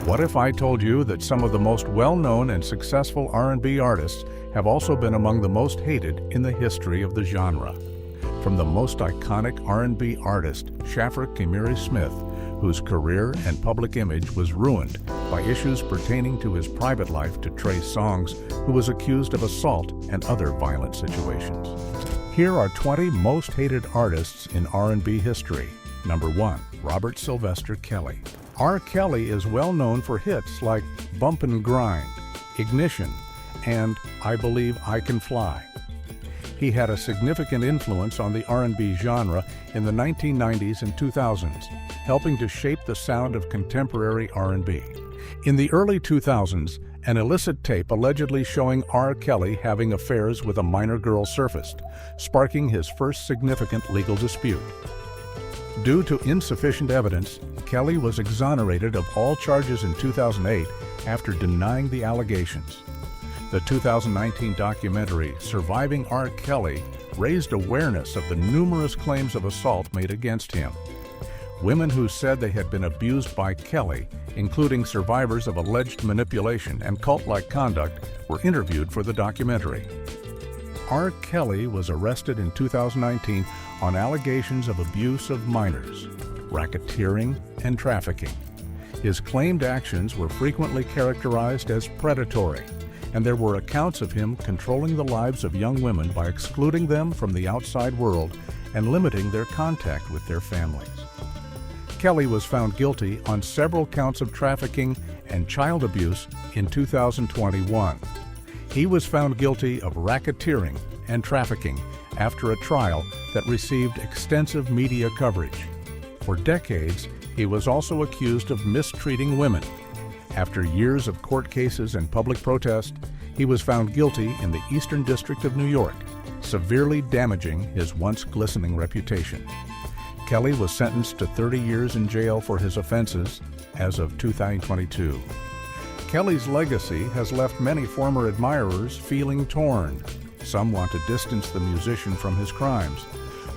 What if I told you that some of the most well-known and successful R&B artists have also been among the most hated in the history of the genre? From the most iconic R&B artist, Shaffer Chimere Smith, whose career and public image was ruined by issues pertaining to his private life, to Trey Songz, who was accused of assault and other violent situations. Here are 20 most hated artists in R&B history. Number 1. Robert Sylvester Kelly. R. Kelly is well known for hits like Bumpin' Grind, Ignition, and I Believe I Can Fly. He had a significant influence on the R&B genre in the 1990s and 2000s, helping to shape the sound of contemporary R&B. In the early 2000s, an illicit tape allegedly showing R. Kelly having affairs with a minor girl surfaced, sparking his first significant legal dispute. Due to insufficient evidence, Kelly was exonerated of all charges in 2008 after denying the allegations. The 2019 documentary, Surviving R. Kelly, raised awareness of the numerous claims of assault made against him. Women who said they had been abused by Kelly, including survivors of alleged manipulation and cult-like conduct, were interviewed for the documentary. R. Kelly was arrested in 2019 on allegations of abuse of minors, racketeering, and trafficking. His claimed actions were frequently characterized as predatory, and there were accounts of him controlling the lives of young women by excluding them from the outside world and limiting their contact with their families. Kelly was found guilty on several counts of trafficking and child abuse in 2021. He was found guilty of racketeering and trafficking after a trial that received extensive media coverage. For decades, he was also accused of mistreating women. After years of court cases and public protest, he was found guilty in the Eastern District of New York, severely damaging his once glistening reputation. Kelly was sentenced to 30 years in jail for his offenses as of 2022. Kelly's legacy has left many former admirers feeling torn. Some want to distance the musician from his crimes,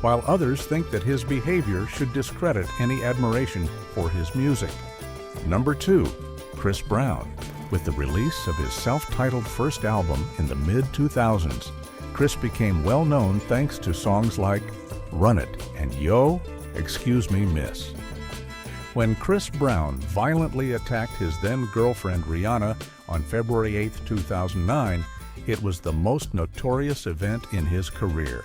while others think that his behavior should discredit any admiration for his music. Number 2. Chris Brown. With the release of his self-titled first album in the mid-2000s, Chris became well known thanks to songs like Run It and Yo, Excuse Me Miss. When Chris Brown violently attacked his then-girlfriend Rihanna on February 8, 2009, it was the most notorious event in his career.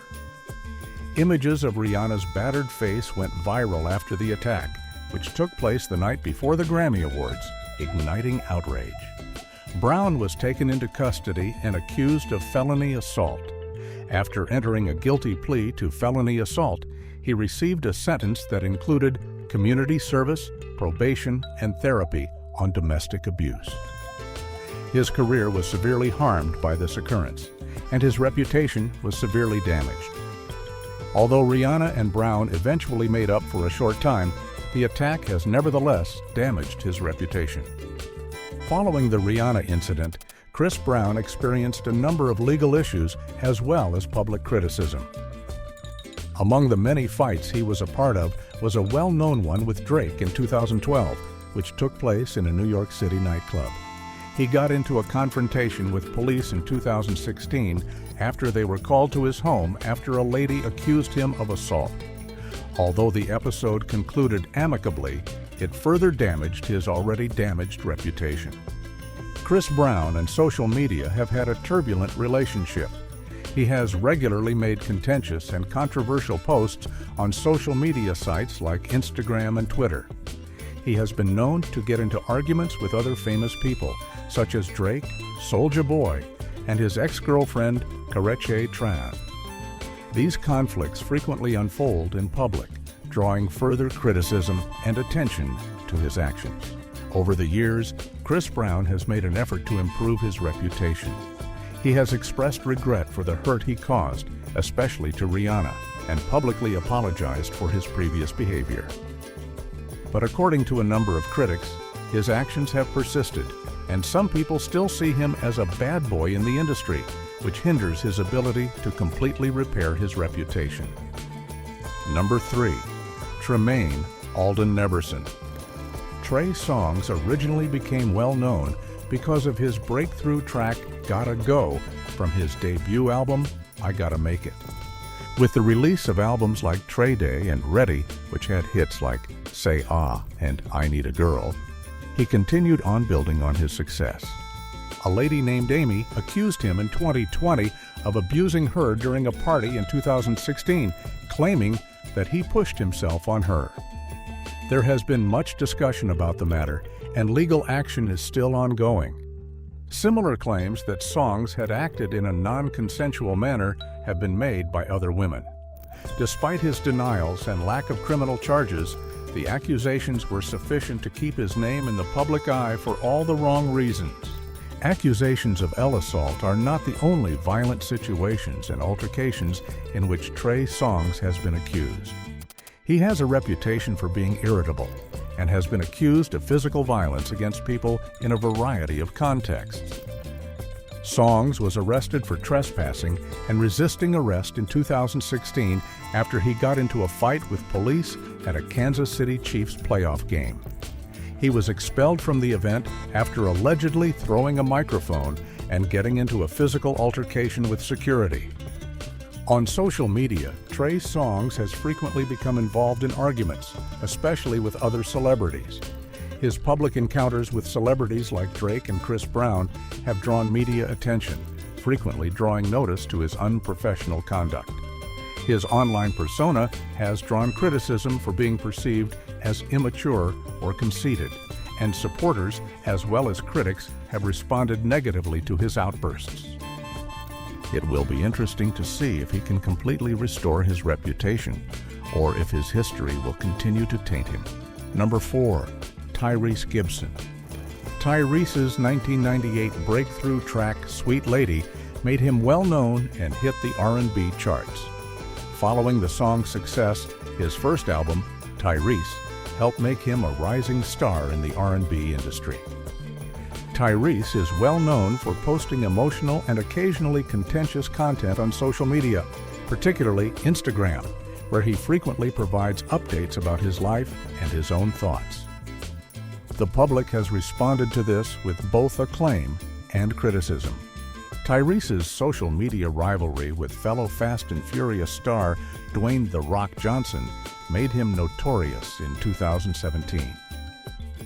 Images of Rihanna's battered face went viral after the attack, which took place the night before the Grammy Awards, igniting outrage. Brown was taken into custody and accused of felony assault. After entering a guilty plea to felony assault, he received a sentence that included community service, probation, and therapy on domestic abuse. His career was severely harmed by this occurrence, and his reputation was severely damaged. Although Rihanna and Brown eventually made up for a short time, the attack has nevertheless damaged his reputation. Following the Rihanna incident, Chris Brown experienced a number of legal issues as well as public criticism. Among the many fights he was a part of was a well-known one with Drake in 2012, which took place in a New York City nightclub. He got into a confrontation with police in 2016 after they were called to his home after a lady accused him of assault. Although the episode concluded amicably, it further damaged his already damaged reputation. Chris Brown and social media have had a turbulent relationship. He has regularly made contentious and controversial posts on social media sites like Instagram and Twitter. He has been known to get into arguments with other famous people, such as Drake, Soulja Boy, and his ex-girlfriend, Karrueche Tran. These conflicts frequently unfold in public, drawing further criticism and attention to his actions. Over the years, Chris Brown has made an effort to improve his reputation. He has expressed regret for the hurt he caused, especially to Rihanna, and publicly apologized for his previous behavior. But according to a number of critics, his actions have persisted, and some people still see him as a bad boy in the industry, which hinders his ability to completely repair his reputation. Number 3. Tremaine Alden Neverson. Trey Songz originally became well known because of his breakthrough track Gotta Go from his debut album, I Gotta Make It. With the release of albums like Trey Day and Ready, which had hits like Say Ah and I Need a Girl, he continued on building on his success. A lady named Amy accused him in 2020 of abusing her during a party in 2016, claiming that he pushed himself on her. There has been much discussion about the matter, and legal action is still ongoing. Similar claims that Songz had acted in a non-consensual manner have been made by other women. Despite his denials and lack of criminal charges, the accusations were sufficient to keep his name in the public eye for all the wrong reasons. Accusations of assault are not the only violent situations and altercations in which Trey Songz has been accused. He has a reputation for being irritable and has been accused of physical violence against people in a variety of contexts. Songz was arrested for trespassing and resisting arrest in 2016 after he got into a fight with police at a Kansas City Chiefs playoff game. He was expelled from the event after allegedly throwing a microphone and getting into a physical altercation with security. On social media, Trey Songz has frequently become involved in arguments, especially with other celebrities. His public encounters with celebrities like Drake and Chris Brown have drawn media attention, frequently drawing notice to his unprofessional conduct. His online persona has drawn criticism for being perceived as immature or conceited, and supporters as well as critics have responded negatively to his outbursts. It will be interesting to see if he can completely restore his reputation, or if his history will continue to taint him. Number 4. Tyrese Gibson. Tyrese's 1998 breakthrough track Sweet Lady made him well known and hit the R&B charts. Following the song's success, his first album, Tyrese, helped make him a rising star in the R&B industry. Tyrese is well known for posting emotional and occasionally contentious content on social media, particularly Instagram, where he frequently provides updates about his life and his own thoughts. The public has responded to this with both acclaim and criticism. Tyrese's social media rivalry with fellow Fast and Furious star Dwayne "The Rock" Johnson made him notorious in 2017.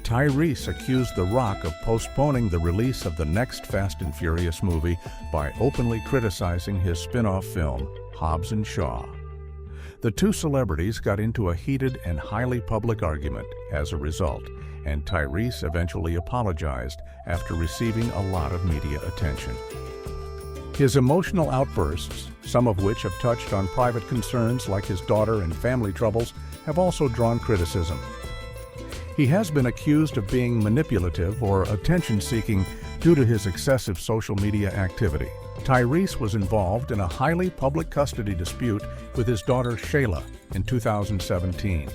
Tyrese accused The Rock of postponing the release of the next Fast and Furious movie by openly criticizing his spin-off film, Hobbs and Shaw. The two celebrities got into a heated and highly public argument as a result, and Tyrese eventually apologized after receiving a lot of media attention. His emotional outbursts, some of which have touched on private concerns like his daughter and family troubles, have also drawn criticism. He has been accused of being manipulative or attention-seeking due to his excessive social media activity. Tyrese was involved in a highly public custody dispute with his daughter Shayla in 2017.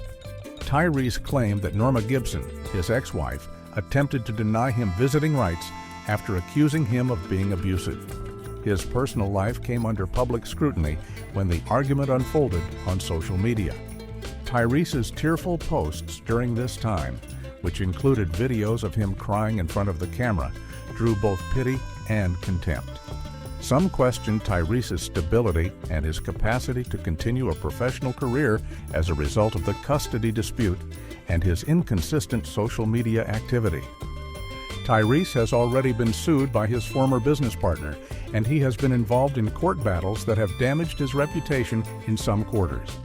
Tyrese claimed that Norma Gibson, his ex-wife, attempted to deny him visiting rights after accusing him of being abusive. His personal life came under public scrutiny when the argument unfolded on social media. Tyrese's tearful posts during this time, which included videos of him crying in front of the camera, drew both pity and contempt. Some questioned Tyrese's stability and his capacity to continue a professional career as a result of the custody dispute and his inconsistent social media activity. Tyrese has already been sued by his former business partner, and he has been involved in court battles that have damaged his reputation in some quarters.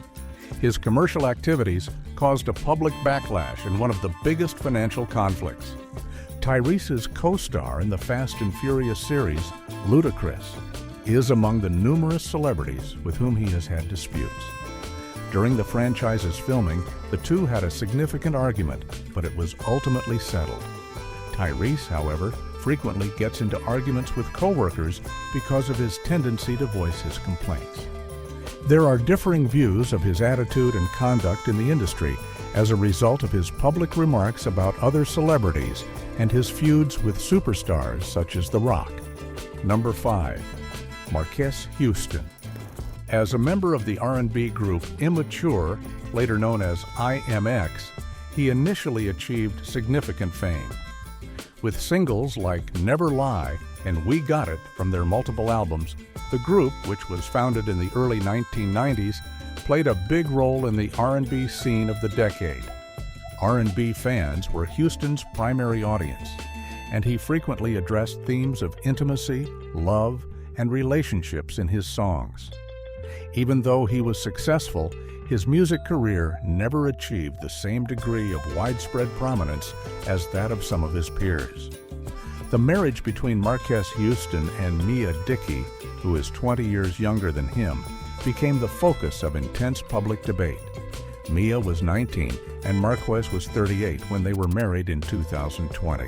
His commercial activities caused a public backlash in one of the biggest financial conflicts. Tyrese's co-star in the Fast and Furious series, Ludacris, is among the numerous celebrities with whom he has had disputes. During the franchise's filming, the two had a significant argument, but it was ultimately settled. Tyrese, however, frequently gets into arguments with co-workers because of his tendency to voice his complaints. There are differing views of his attitude and conduct in the industry as a result of his public remarks about other celebrities and his feuds with superstars such as The Rock. Number 5. Marques Houston. As a member of the R&B group Immature, later known as IMX, he initially achieved significant fame. With singles like Never Lie and We Got It from their multiple albums, the group, which was founded in the early 1990s, played a big role in the R&B scene of the decade. R&B fans were Houston's primary audience, and he frequently addressed themes of intimacy, love, and relationships in his songs. Even though he was successful, his music career never achieved the same degree of widespread prominence as that of some of his peers. The marriage between Marques Houston and Mia Dickey, who is 20 years younger than him, became the focus of intense public debate. Mia was 19 and Marques was 38 when they were married in 2020.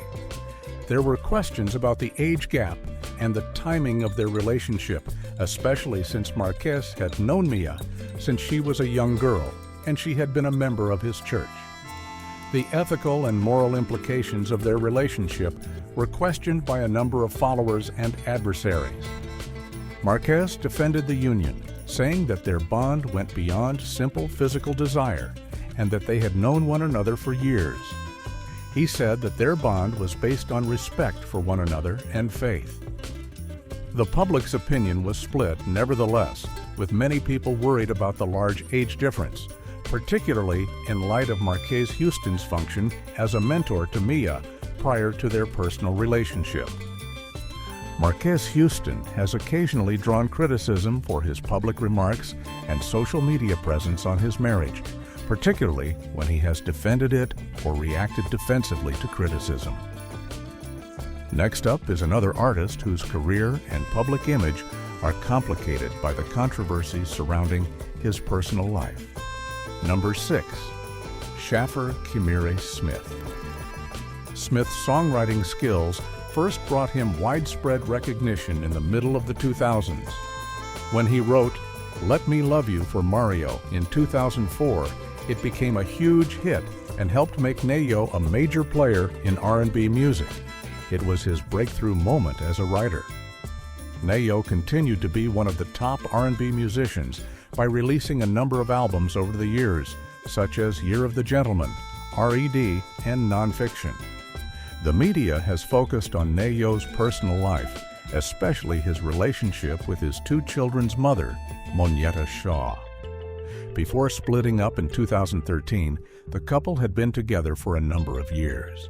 There were questions about the age gap and the timing of their relationship, especially since Marques had known Mia since she was a young girl and she had been a member of his church. The ethical and moral implications of their relationship were questioned by a number of followers and adversaries. Marques defended the union, saying that their bond went beyond simple physical desire and that they had known one another for years. He said that their bond was based on respect for one another and faith. The public's opinion was split, nevertheless, with many people worried about the large age difference, particularly in light of Marques Houston's function as a mentor to Mia prior to their personal relationship. Marques Houston has occasionally drawn criticism for his public remarks and social media presence on his marriage, particularly when he has defended it or reacted defensively to criticism. Next up is another artist whose career and public image are complicated by the controversies surrounding his personal life. Number 6. Shaffer Chimere Smith. Smith's songwriting skills first brought him widespread recognition in the middle of the 2000s. When he wrote Let Me Love You for Mario in 2004, it became a huge hit and helped make Nayo a major player in R&B music. It was his breakthrough moment as a writer. Nayo continued to be one of the top R&B musicians by releasing a number of albums over the years, such as Year of the Gentleman, R.E.D., and Nonfiction. The media has focused on Nayo's personal life, especially his relationship with his two children's mother, Monietta Shaw. Before splitting up in 2013, the couple had been together for a number of years.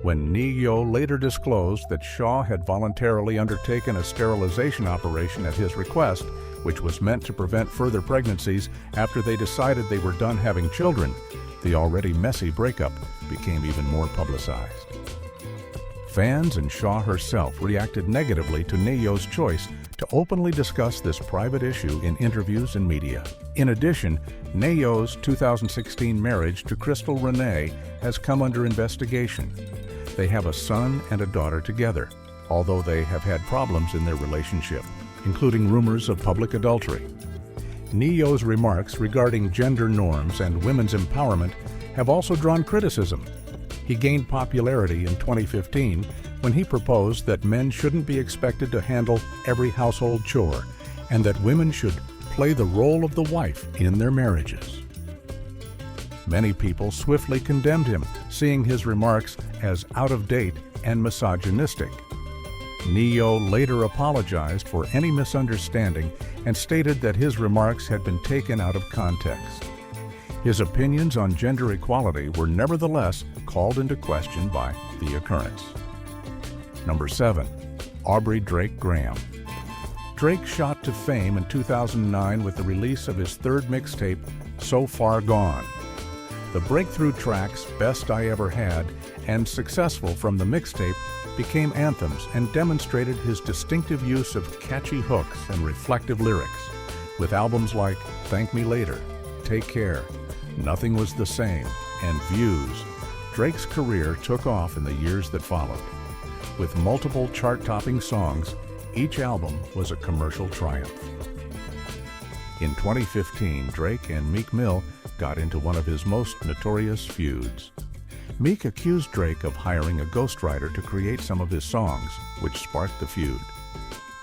When Nayo later disclosed that Shaw had voluntarily undertaken a sterilization operation at his request, which was meant to prevent further pregnancies after they decided they were done having children, the already messy breakup became even more publicized. Fans and Shaw herself reacted negatively to Nayo's choice to openly discuss this private issue in interviews and media. In addition, Nayo's 2016 marriage to Crystal Renee has come under investigation. They have a son and a daughter together, although they have had problems in their relationship, including rumors of public adultery. Nayo's remarks regarding gender norms and women's empowerment have also drawn criticism. He gained popularity in 2015 when he proposed that men shouldn't be expected to handle every household chore and that women should play the role of the wife in their marriages. Many people swiftly condemned him, seeing his remarks as out of date and misogynistic. Nayo later apologized for any misunderstanding and stated that his remarks had been taken out of context. His opinions on gender equality were nevertheless called into question by the occurrence. Number 7. Aubrey Drake Graham. Drake shot to fame in 2009 with the release of his third mixtape, So Far Gone. The breakthrough tracks Best I Ever Had and Successful from the mixtape became anthems and demonstrated his distinctive use of catchy hooks and reflective lyrics, with albums like Thank Me Later, Take Care, Nothing Was the Same, and Views. Drake's career took off in the years that followed. With multiple chart-topping songs, each album was a commercial triumph. In 2015, Drake and Meek Mill got into one of his most notorious feuds. Meek accused Drake of hiring a ghostwriter to create some of his songs, which sparked the feud.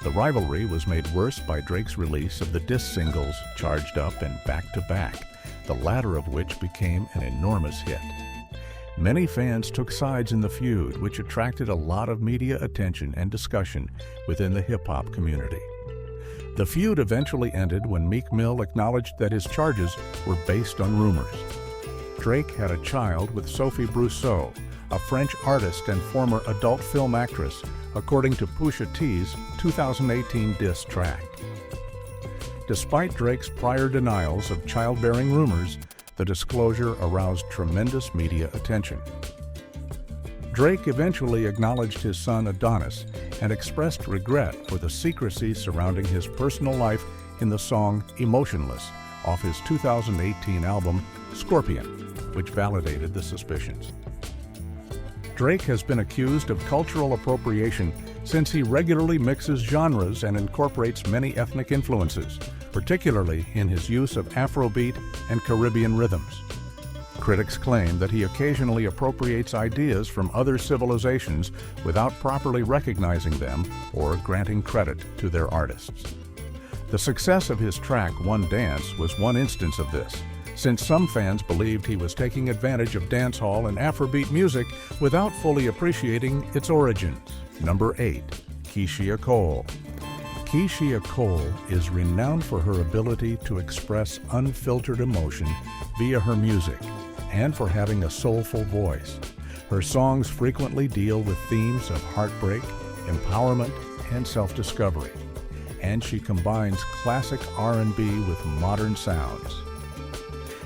The rivalry was made worse by Drake's release of the diss singles Charged Up and Back to Back, the latter of which became an enormous hit. Many fans took sides in the feud, which attracted a lot of media attention and discussion within the hip-hop community. The feud eventually ended when Meek Mill acknowledged that his charges were based on rumors. Drake had a child with Sophie Brousseau, a French artist and former adult film actress, according to Pusha T's 2018 diss track. Despite Drake's prior denials of childbearing rumors, the disclosure aroused tremendous media attention. Drake eventually acknowledged his son Adonis and expressed regret for the secrecy surrounding his personal life in the song Emotionless off his 2018 album Scorpion, which validated the suspicions. Drake has been accused of cultural appropriation since he regularly mixes genres and incorporates many ethnic influences, particularly in his use of Afrobeat and Caribbean rhythms. Critics claim that he occasionally appropriates ideas from other civilizations without properly recognizing them or granting credit to their artists. The success of his track One Dance was one instance of this, since some fans believed he was taking advantage of dancehall and Afrobeat music without fully appreciating its origins. Number 8. Keyshia Cole. Keyshia Cole is renowned for her ability to express unfiltered emotion via her music and for having a soulful voice. Her songs frequently deal with themes of heartbreak, empowerment, and self-discovery, and she combines classic R&B with modern sounds.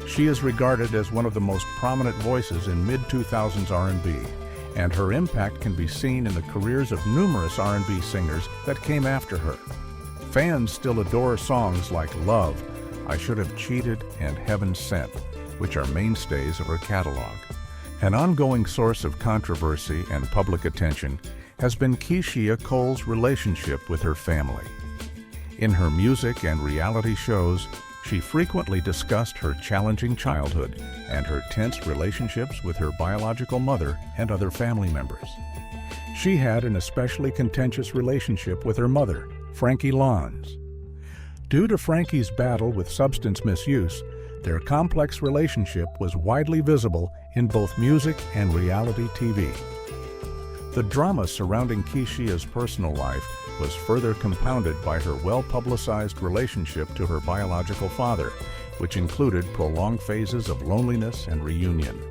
She is regarded as one of the most prominent voices in mid-2000s R&B, and her impact can be seen in the careers of numerous R&B singers that came after her. Fans still adore songs like Love, I Should Have Cheated, and Heaven Sent, which are mainstays of her catalog. An ongoing source of controversy and public attention has been Keyshia Cole's relationship with her family. In her music and reality shows, she frequently discussed her challenging childhood and her tense relationships with her biological mother and other family members. She had an especially contentious relationship with her mother, Frankie Lons. Due to Frankie's battle with substance misuse, their complex relationship was widely visible in both music and reality TV. The drama surrounding Keyshia's personal life was further compounded by her well-publicized relationship to her biological father, which included prolonged phases of loneliness and reunion.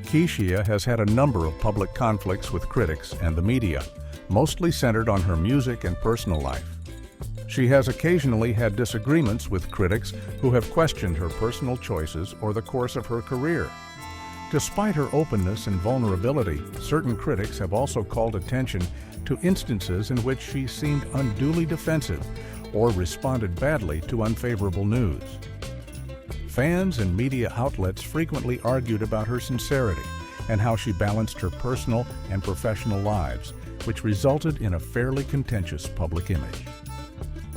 Keyshia has had a number of public conflicts with critics and the media, mostly centered on her music and personal life. She has occasionally had disagreements with critics who have questioned her personal choices or the course of her career. Despite her openness and vulnerability, certain critics have also called attention to instances in which she seemed unduly defensive or responded badly to unfavorable news. Fans and media outlets frequently argued about her sincerity and how she balanced her personal and professional lives, which resulted in a fairly contentious public image.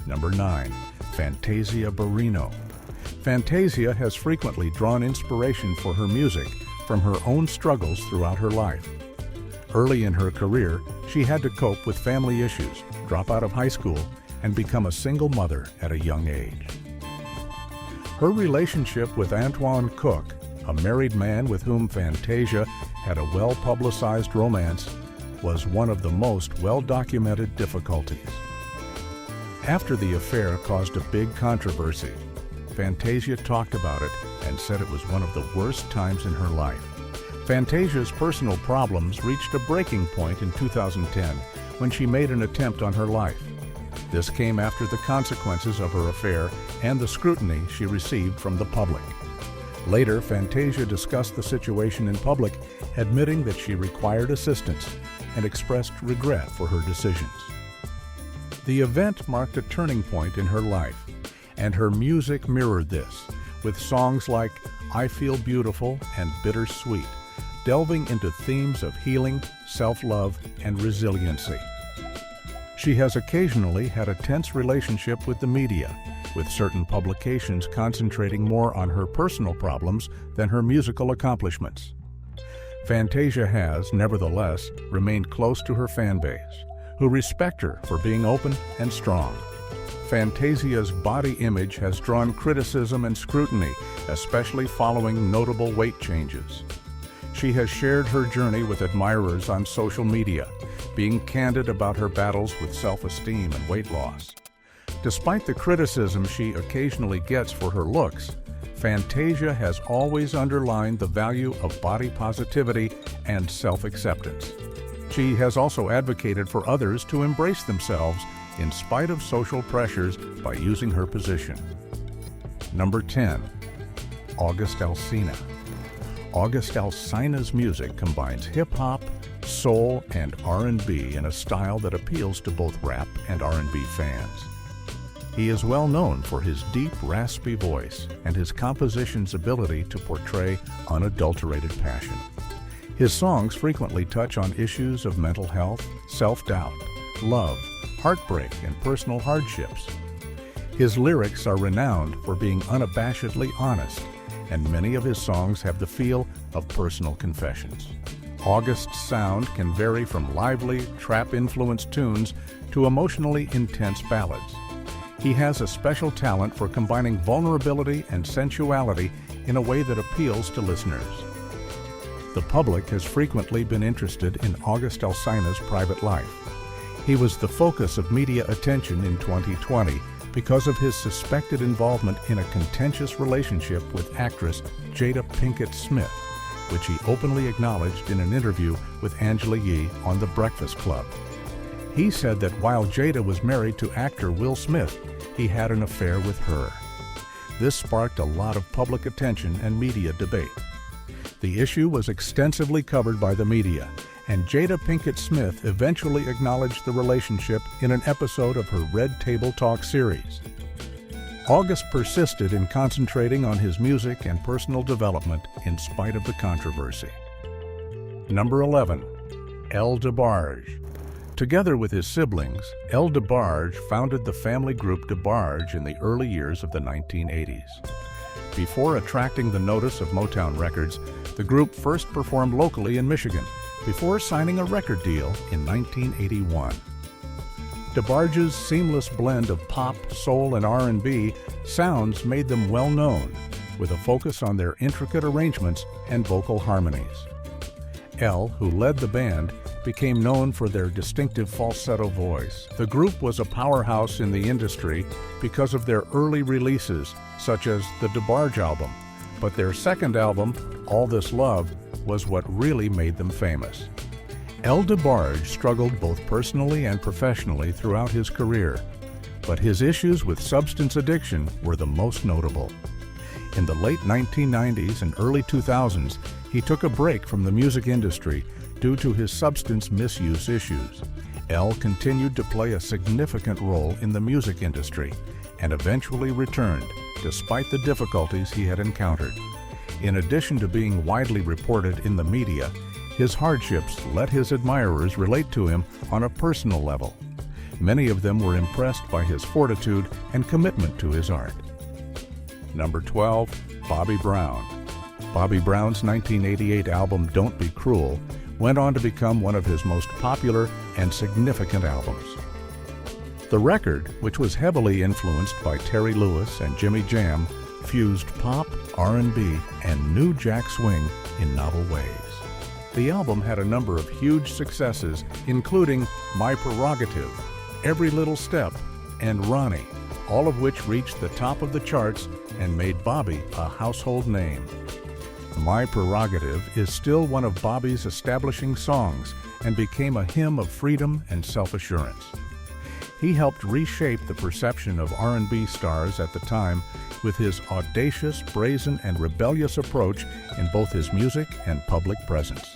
Number 9. Fantasia Barrino. Fantasia has frequently drawn inspiration for her music from her own struggles throughout her life. Early in her career, she had to cope with family issues, drop out of high school, and become a single mother at a young age. Her relationship with Antoine Cook, a married man with whom Fantasia had a well-publicized romance, was one of the most well-documented difficulties. After the affair caused a big controversy, Fantasia talked about it and said it was one of the worst times in her life. Fantasia's personal problems reached a breaking point in 2010 when she made an attempt on her life. This came after the consequences of her affair and the scrutiny she received from the public. Later, Fantasia discussed the situation in public, admitting that she required assistance and expressed regret for her decisions. The event marked a turning point in her life, and her music mirrored this, with songs like I Feel Beautiful and Bittersweet, delving into themes of healing, self-love, and resiliency. She has occasionally had a tense relationship with the media, with certain publications concentrating more on her personal problems than her musical accomplishments. Fantasia has, nevertheless, remained close to her fan base, who respect her for being open and strong. Fantasia's body image has drawn criticism and scrutiny, especially following notable weight changes. She has shared her journey with admirers on social media, being candid about her battles with self-esteem and weight loss. Despite the criticism she occasionally gets for her looks, Fantasia has always underlined the value of body positivity and self-acceptance. She has also advocated for others to embrace themselves in spite of social pressures by using her position. Number 10. August Alsina. August Alsina's music combines hip-hop, soul, and R&B in a style that appeals to both rap and R&B fans. He is well known for his deep, raspy voice and his composition's ability to portray unadulterated passion. His songs frequently touch on issues of mental health, self-doubt, love, heartbreak, and personal hardships. His lyrics are renowned for being unabashedly honest, and many of his songs have the feel of personal confessions. August's sound can vary from lively, trap-influenced tunes to emotionally intense ballads. He has a special talent for combining vulnerability and sensuality in a way that appeals to listeners. The public has frequently been interested in August Alsina's private life. He was the focus of media attention in 2020 because of his suspected involvement in a contentious relationship with actress Jada Pinkett Smith, which he openly acknowledged in an interview with Angela Yee on The Breakfast Club. He said that while Jada was married to actor Will Smith, he had an affair with her. This sparked a lot of public attention and media debate. The issue was extensively covered by the media, and Jada Pinkett Smith eventually acknowledged the relationship in an episode of her Red Table Talk series. August persisted in concentrating on his music and personal development in spite of the controversy. Number 11. El DeBarge. Together with his siblings, El DeBarge founded the family group DeBarge in the early years of the 1980s. Before attracting the notice of Motown Records, the group first performed locally in Michigan, before signing a record deal in 1981. DeBarge's seamless blend of pop, soul, and R&B sounds made them well known, with a focus on their intricate arrangements and vocal harmonies. El, who led the band, became known for their distinctive falsetto voice. The group was a powerhouse in the industry because of their early releases, such as the DeBarge album, but their second album, All This Love, was what really made them famous. El DeBarge struggled both personally and professionally throughout his career, but his issues with substance addiction were the most notable. In the late 1990s and early 2000s, he took a break from the music industry due to his substance misuse issues. El continued to play a significant role in the music industry and eventually returned, despite the difficulties he had encountered. In addition to being widely reported in the media, his hardships let his admirers relate to him on a personal level. Many of them were impressed by his fortitude and commitment to his art. Number 12. Bobby Brown. Bobby Brown's 1988 album Don't Be Cruel went on to become one of his most popular and significant albums. The record, which was heavily influenced by Terry Lewis and Jimmy Jam, fused pop, R&B, and new jack swing in novel ways. The album had a number of huge successes, including My Prerogative, Every Little Step, and Ronnie, all of which reached the top of the charts and made Bobby a household name. My Prerogative is still one of Bobby's establishing songs and became a hymn of freedom and self-assurance. He helped reshape the perception of R&B stars at the time with his audacious, brazen, and rebellious approach in both his music and public presence.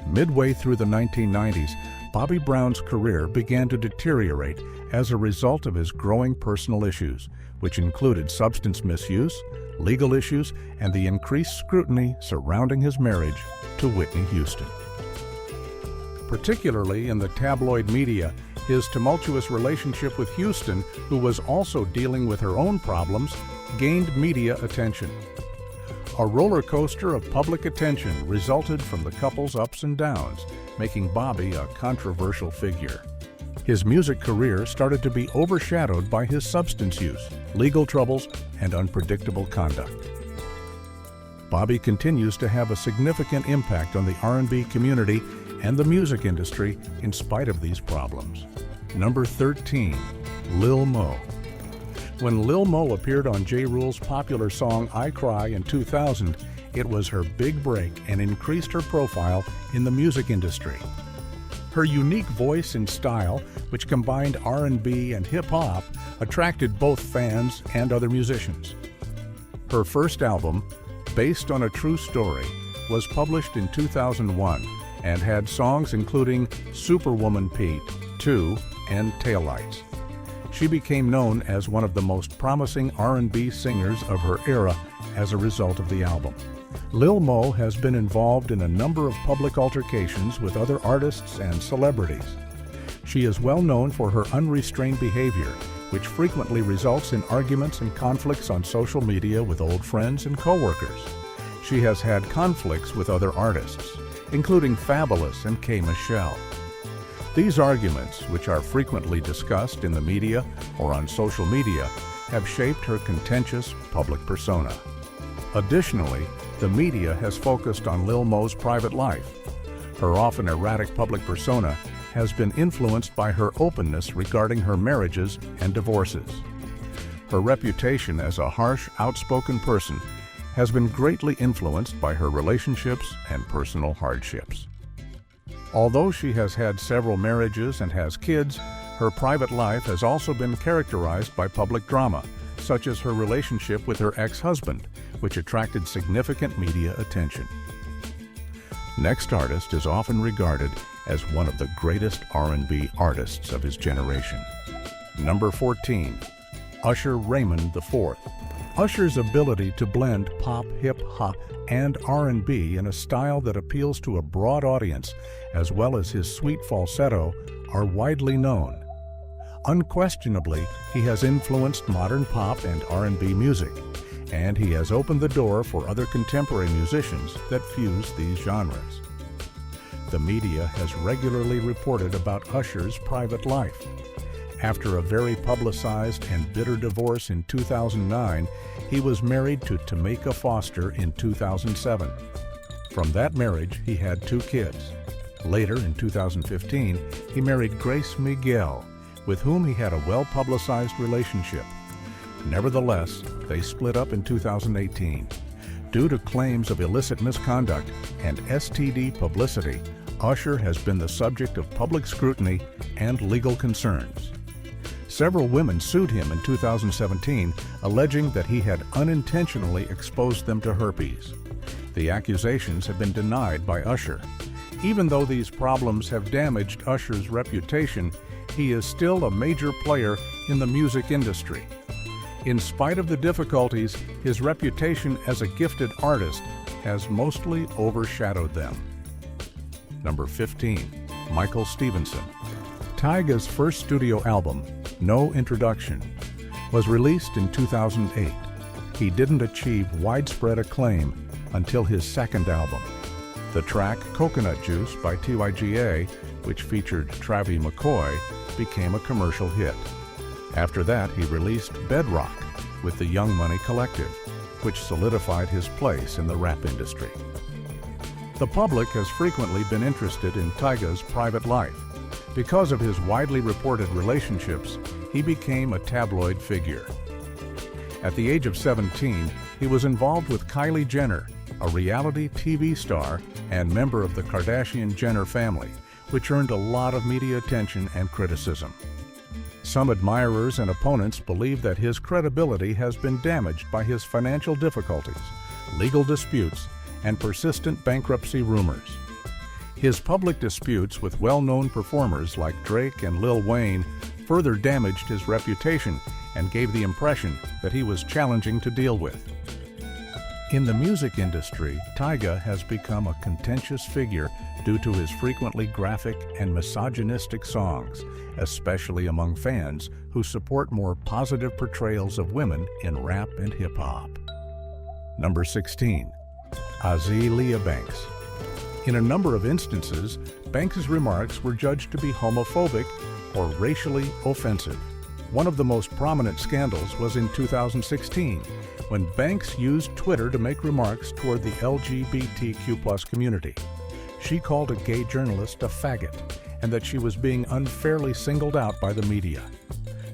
Midway through the 1990s, Bobby Brown's career began to deteriorate as a result of his growing personal issues, which included substance misuse, legal issues, and the increased scrutiny surrounding his marriage to Whitney Houston. Particularly in the tabloid media, his tumultuous relationship with Houston, who was also dealing with her own problems, gained media attention. A roller coaster of public attention resulted from the couple's ups and downs, making Bobby a controversial figure. His music career started to be overshadowed by his substance use, legal troubles, and unpredictable conduct. Bobby continues to have a significant impact on the R&B community and the music industry in spite of these problems. Number 13, Lil Mo. When Lil Mo appeared on Ja Rule's popular song I Cry in 2000, it was her big break and increased her profile in the music industry. Her unique voice and style, which combined R&B and hip-hop, attracted both fans and other musicians. Her first album, based on a true story, was published in 2001 and had songs including Superwoman Pete, 2, and Taillights. She became known as one of the most promising R&B singers of her era as a result of the album. Lil Mo has been involved in a number of public altercations with other artists and celebrities. She is well known for her unrestrained behavior, which frequently results in arguments and conflicts on social media with old friends and co-workers. She has had conflicts with other artists, including Fabulous and K. Michelle. These arguments, which are frequently discussed in the media or on social media, have shaped her contentious public persona. Additionally, the media has focused on Lil Mo's private life. Her often erratic public persona has been influenced by her openness regarding her marriages and divorces. Her reputation as a harsh, outspoken person has been greatly influenced by her relationships and personal hardships. Although she has had several marriages and has kids, her private life has also been characterized by public drama, such as her relationship with her ex-husband, which attracted significant media attention. Next artist is often regarded as one of the greatest R&B artists of his generation. Number 14, Usher Raymond IV. Usher's ability to blend pop, hip-hop, and R&B in a style that appeals to a broad audience, as well as his sweet falsetto, are widely known. Unquestionably, he has influenced modern pop and R&B music, and he has opened the door for other contemporary musicians that fuse these genres. The media has regularly reported about Usher's private life. After a very publicized and bitter divorce in 2009, he was married to Tameka Foster in 2007. From that marriage, he had 2 kids. Later, in 2015, he married Grace Miguel, with whom he had a well-publicized relationship. Nevertheless, they split up in 2018. Due to claims of illicit misconduct and STD publicity, Usher has been the subject of public scrutiny and legal concerns. Several women sued him in 2017, alleging that he had unintentionally exposed them to herpes. The accusations have been denied by Usher. Even though these problems have damaged Usher's reputation, he is still a major player in the music industry. In spite of the difficulties, his reputation as a gifted artist has mostly overshadowed them. Number 15, Michael Stevenson. Tyga's first studio album, No Introduction, was released in 2008. He didn't achieve widespread acclaim until his second album. The track Coconut Juice by TYGA, which featured Travie McCoy, became a commercial hit. After that, he released Bedrock with the Young Money Collective, which solidified his place in the rap industry. The public has frequently been interested in Tyga's private life. Because of his widely reported relationships, he became a tabloid figure. At the age of 17, he was involved with Kylie Jenner, a reality TV star and member of the Kardashian-Jenner family, which earned a lot of media attention and criticism. Some admirers and opponents believe that his credibility has been damaged by his financial difficulties, legal disputes, and persistent bankruptcy rumors. His public disputes with well-known performers like Drake and Lil Wayne further damaged his reputation and gave the impression that he was challenging to deal with. In the music industry, Tyga has become a contentious figure due to his frequently graphic and misogynistic songs, especially among fans who support more positive portrayals of women in rap and hip-hop. Number 16, Azealia Banks. In a number of instances, Banks' remarks were judged to be homophobic or racially offensive. One of the most prominent scandals was in 2016, when Banks used Twitter to make remarks toward the LGBTQ+ community. She called a gay journalist a faggot, and that she was being unfairly singled out by the media.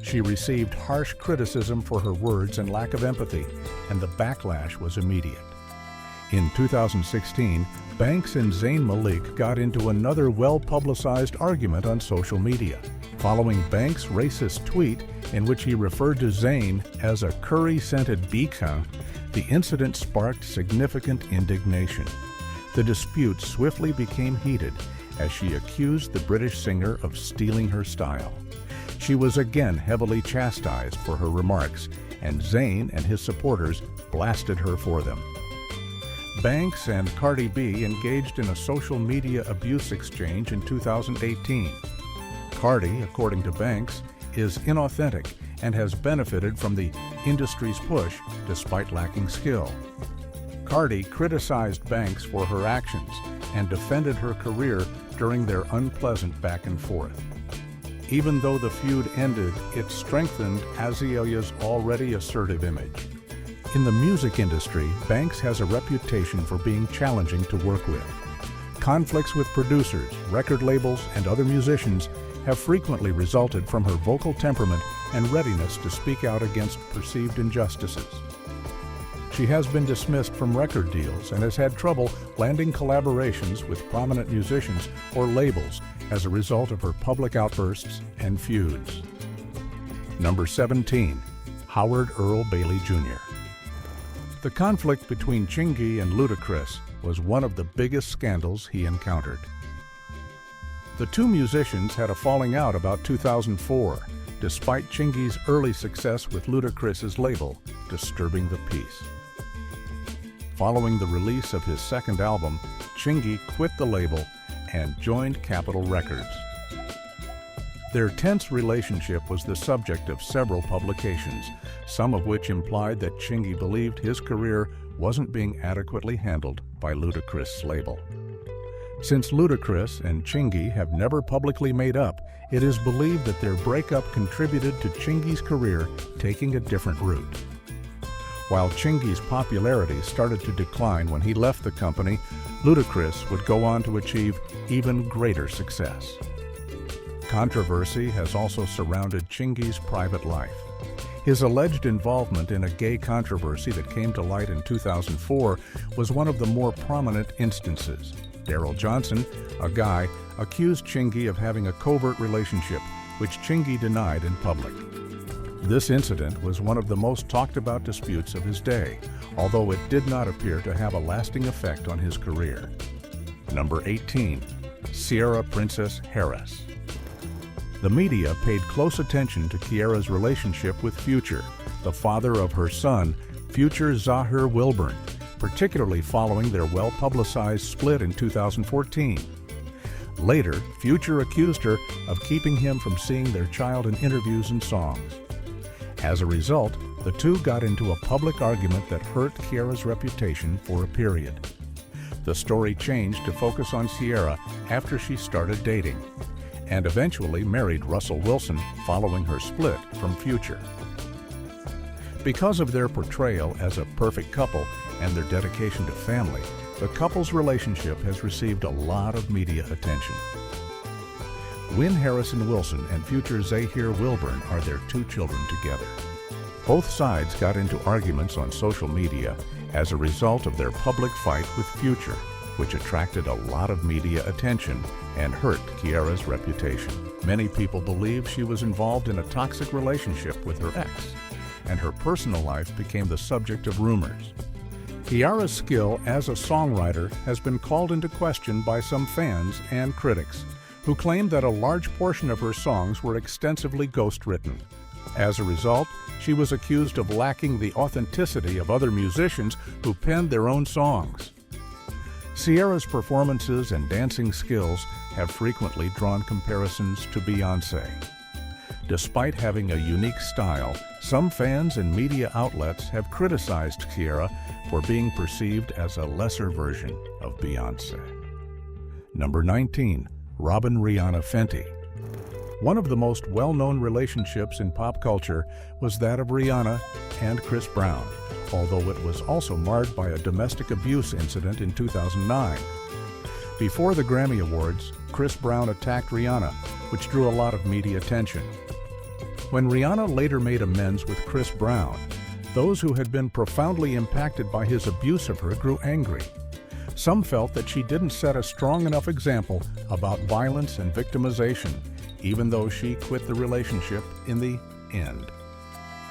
She received harsh criticism for her words and lack of empathy, and the backlash was immediate. In 2016, Banks and Zayn Malik got into another well-publicized argument on social media. Following Banks' racist tweet in which he referred to Zayn as a curry-scented beacon, the incident sparked significant indignation. The dispute swiftly became heated as she accused the British singer of stealing her style. She was again heavily chastised for her remarks, and Zayn and his supporters blasted her for them. Banks and Cardi B engaged in a social media abuse exchange in 2018. Cardi, according to Banks, is inauthentic and has benefited from the industry's push despite lacking skill. Cardi criticized Banks for her actions and defended her career during their unpleasant back and forth. Even though the feud ended, it strengthened Azalea's already assertive image. In the music industry, Banks has a reputation for being challenging to work with. Conflicts with producers, record labels, and other musicians have frequently resulted from her vocal temperament and readiness to speak out against perceived injustices. She has been dismissed from record deals and has had trouble landing collaborations with prominent musicians or labels as a result of her public outbursts and feuds. Number 17. Howard Earl Bailey Jr. The conflict between Chingy and Ludacris was one of the biggest scandals he encountered. The two musicians had a falling out about 2004, despite Chingy's early success with Ludacris's label, Disturbing the Peace. Following the release of his second album, Chingy quit the label and joined Capitol Records. Their tense relationship was the subject of several publications, some of which implied that Chingy believed his career wasn't being adequately handled by Ludacris' label. Since Ludacris and Chingy have never publicly made up, it is believed that their breakup contributed to Chingy's career taking a different route. While Chingy's popularity started to decline when he left the company, Ludacris would go on to achieve even greater success. Controversy has also surrounded Chingy's private life. His alleged involvement in a gay controversy that came to light in 2004 was one of the more prominent instances. Daryl Johnson, a guy, accused Chingy of having a covert relationship, which Chingy denied in public. This incident was one of the most talked about disputes of his day, although it did not appear to have a lasting effect on his career. Number 18. Sierra Princess Harris. The media paid close attention to Kiara's relationship with Future, the father of her son, Future Zahir Wilburn, particularly following their well-publicized split in 2014. Later, Future accused her of keeping him from seeing their child in interviews and songs. As a result, the two got into a public argument that hurt Kiara's reputation for a period. The story changed to focus on Sierra after she started dating, and eventually married Russell Wilson following her split from Future. Because of their portrayal as a perfect couple and their dedication to family, the couple's relationship has received a lot of media attention. Wynn Harrison Wilson and Future Zahir Wilburn are their two children together. Both sides got into arguments on social media as a result of their public fight with Future, which attracted a lot of media attention and hurt Kiara's reputation. Many people believe she was involved in a toxic relationship with her ex, and her personal life became the subject of rumors. Kiara's skill as a songwriter has been called into question by some fans and critics, who claim that a large portion of her songs were extensively ghostwritten. As a result, she was accused of lacking the authenticity of other musicians who penned their own songs. Sierra's performances and dancing skills have frequently drawn comparisons to Beyoncé. Despite having a unique style, some fans and media outlets have criticized Kiara for being perceived as a lesser version of Beyoncé. Number 19. Robin Rihanna Fenty. One of the most well-known relationships in pop culture was that of Rihanna and Chris Brown, although it was also marred by a domestic abuse incident in 2009. Before the Grammy Awards, Chris Brown attacked Rihanna, which drew a lot of media attention. When Rihanna later made amends with Chris Brown, those who had been profoundly impacted by his abuse of her grew angry. Some felt that she didn't set a strong enough example about violence and victimization, even though she quit the relationship in the end.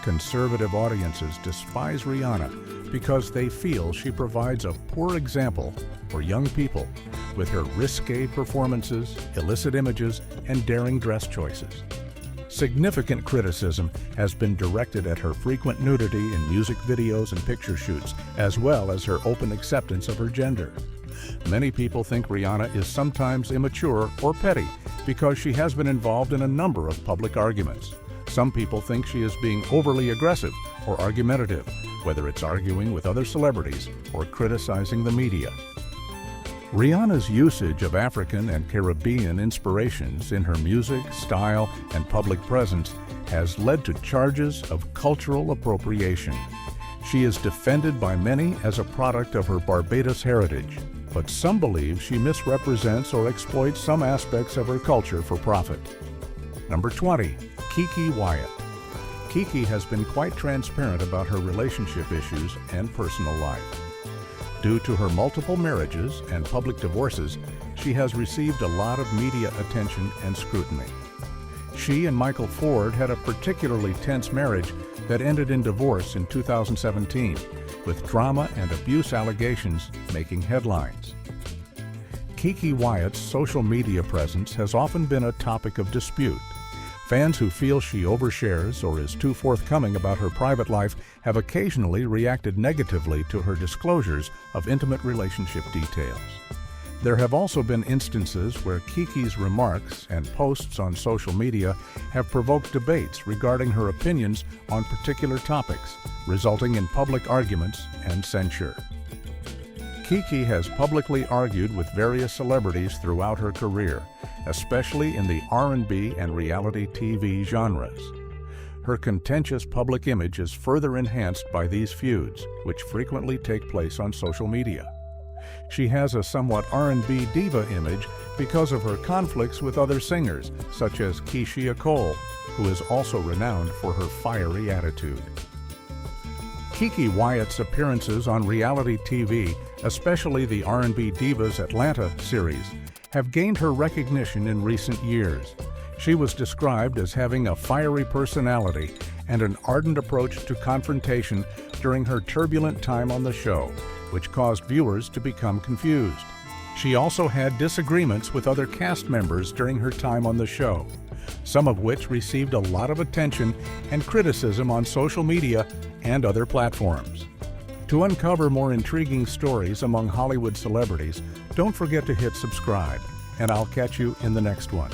Conservative audiences despise Rihanna because they feel she provides a poor example for young people with her risque performances, illicit images, and daring dress choices. Significant criticism has been directed at her frequent nudity in music videos and picture shoots, as well as her open acceptance of her gender. Many people think Rihanna is sometimes immature or petty because she has been involved in a number of public arguments. Some people think she is being overly aggressive or argumentative, whether it's arguing with other celebrities or criticizing the media. Rihanna's usage of African and Caribbean inspirations in her music, style, and public presence has led to charges of cultural appropriation. She is defended by many as a product of her Barbados heritage, but some believe she misrepresents or exploits some aspects of her culture for profit. Number 20. Keke Wyatt. Keke has been quite transparent about her relationship issues and personal life. Due to her multiple marriages and public divorces, she has received a lot of media attention and scrutiny. She and Michael Ford had a particularly tense marriage that ended in divorce in 2017, with drama and abuse allegations making headlines. Keke Wyatt's social media presence has often been a topic of dispute. Fans who feel she overshares or is too forthcoming about her private life have occasionally reacted negatively to her disclosures of intimate relationship details. There have also been instances where Keke's remarks and posts on social media have provoked debates regarding her opinions on particular topics, resulting in public arguments and censure. Keke has publicly argued with various celebrities throughout her career, especially in the R&B and reality TV genres. Her contentious public image is further enhanced by these feuds, which frequently take place on social media. She has a somewhat R&B diva image because of her conflicts with other singers, such as Keisha Cole, who is also renowned for her fiery attitude. Keke Wyatt's appearances on reality TV, especially the R&B Divas Atlanta series, have gained her recognition in recent years. She was described as having a fiery personality and an ardent approach to confrontation during her turbulent time on the show, which caused viewers to become confused. She also had disagreements with other cast members during her time on the show, some of which received a lot of attention and criticism on social media and other platforms. To uncover more intriguing stories among Hollywood celebrities, don't forget to hit subscribe, and I'll catch you in the next one.